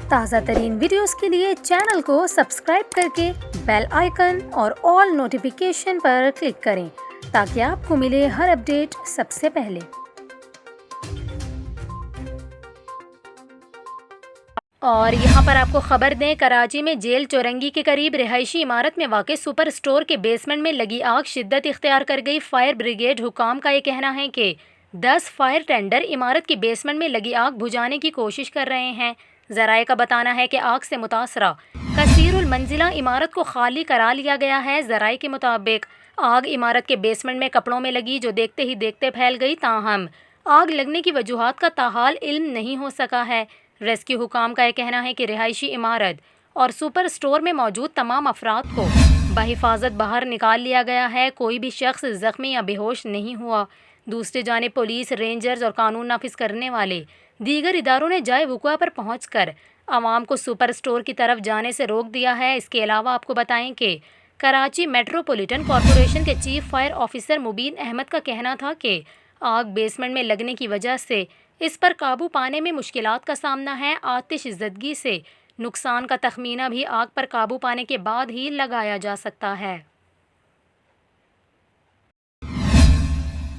تازہ ترین ویڈیوز کے لیے چینل کو سبسکرائب کر کے بیل آئیکن اور آل نوٹیفیکیشن پر کلک کریں تاکہ آپ کو ملے ہر اپڈیٹ سب سے پہلے۔ اور یہاں پر آپ کو خبر دیں، کراچی میں جیل چورنگی کے قریب رہائشی عمارت میں واقع سپر اسٹور کے بیسمنٹ میں لگی آگ شدت اختیار کر گئی۔ فائر بریگیڈ حکام کا یہ کہنا ہے کہ 10 فائر ٹینڈر عمارت کی بیسمنٹ میں لگی آگ بجھانے کی کوشش کر رہے ہیں۔ ذرائع کا بتانا ہے کہ آگ سے متاثرہ کثیر المنزلہ عمارت کو خالی کرا لیا گیا ہے۔ ذرائع کے مطابق آگ عمارت کے بیسمنٹ میں کپڑوں میں لگی، جو دیکھتے ہی دیکھتے پھیل گئی، تاہم آگ لگنے کی وجوہات کا تاحال علم نہیں ہو سکا ہے۔ ریسکیو حکام کا یہ کہنا ہے کہ رہائشی عمارت اور سپر اسٹور میں موجود تمام افراد کو بحفاظت باہر نکال لیا گیا ہے۔ کوئی بھی شخص زخمی یا بے ہوش نہیں ہوا۔ دوسری جانب پولیس، رینجرز اور قانون نافذ کرنے والے دیگر اداروں نے جائے وقوع پر پہنچ کر عوام کو سپر اسٹور کی طرف جانے سے روک دیا ہے۔ اس کے علاوہ آپ کو بتائیں کہ کراچی میٹروپولیٹن کارپوریشن کے چیف فائر آفیسر مبین احمد کا کہنا تھا کہ آگ بیسمنٹ میں لگنے کی وجہ سے اس پر قابو پانے میں مشکلات کا سامنا ہے۔ آتش زدگی سے نقصان کا تخمینہ بھی آگ پر قابو پانے کے بعد ہی لگایا جا سکتا ہے۔